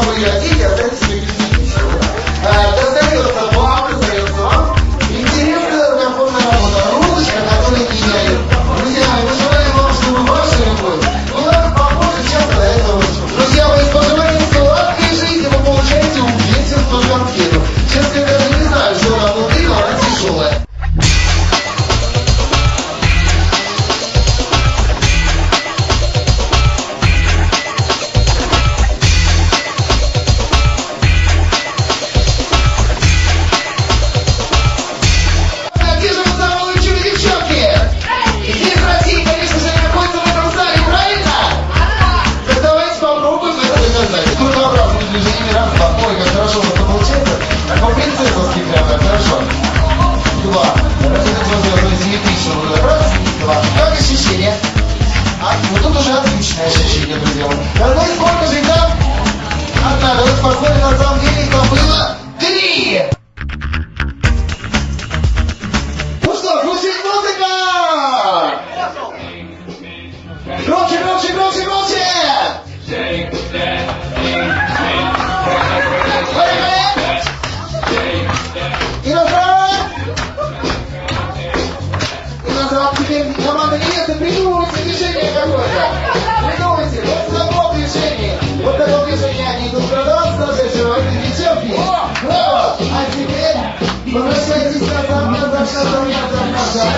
вы ее одели, отдайте себе письмо. Достается вам, достается вам. Интересная комфортная работа. Ручка, которая не меняет. Друзья мои, мы желаем вам, чтобы ваша любовь была похожа часто на этого. Друзья мои, с пожеланием сладкой жизни вы получаете увиденство конфету. Честно, я даже не знаю, что она внутри, но она тяжелая. Ой, как хорошо у нас это получается. Так он принцессовский прям, так хорошо. Два. Раз это все сделано симметрично. Раз, два. Как ощущение? Вот тут уже отличное ощущение, друзья мои. Ну и сколько же их там? Одна. Давайте посмотрим, на самом деле их там было 3. Ну что, включить музыка! Громче, громче, громче, громче! И назад теперь команда невесты, придумывайте движение какое-то. Придумайте, вот такое движение. Вот такое движение они идут продаться, заживайте девчонки. Браво! А теперь возвращайтесь назад, назад, назад, назад, назад.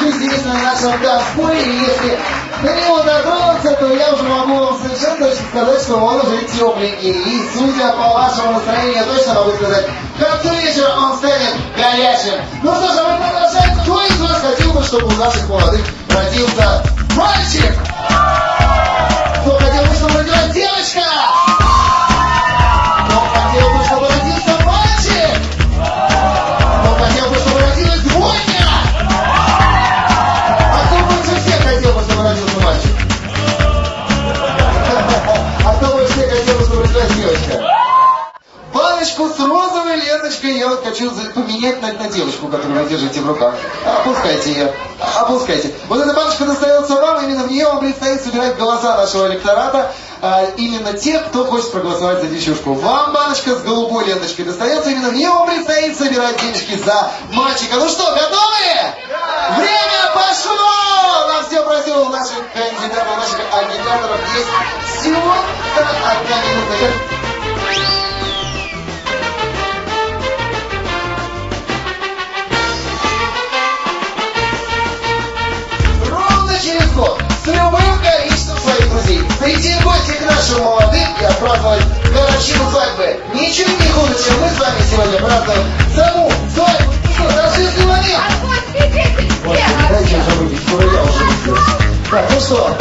Здесь на нашем танцполе, и если до него дотронуться, то я уже могу вам совершенно точно сказать, что он уже тепленький. И судя по вашему настроению, я точно могу сказать, к концу вечера он станет горячим. Ну что же, мы продолжаем. Кто из вас хотел бы, чтобы у наших молодых родился мальчик? Кто хотел бы, чтобы родилась девочка? Кто хотел бы, чтобы родился мальчик? Кто хотел бы, чтобы родилась двойня? А кто бы все хотел, чтобы родилась девочка? Баночку с розовой ленточкой я вот хочу поменять на девочку, которую вы держите в руках. Опускайте ее. Опускайте. Вот эта баночка достается вам, именно в нее вам предстоит собирать голоса нашего электората. Именно те, кто хочет проголосовать за девчушку. Вам баночка с голубой ленточкой достается, именно в нее вам предстоит собирать денежки за мальчика. Ну что, готовы? Да! Время пошло! На все просил у наших кандидатов, у наших агитаторов есть всего 1 минута. Через год с любым количеством своих друзей прийти в гости к нашим молодым и отпраздновать горячину свадьбы. Ничего не хуже, чем мы с вами сегодня празднуем саму свадьбу. Торжественный момент. Дайте уже выпить, скоро я уже выпью. Так, ну что?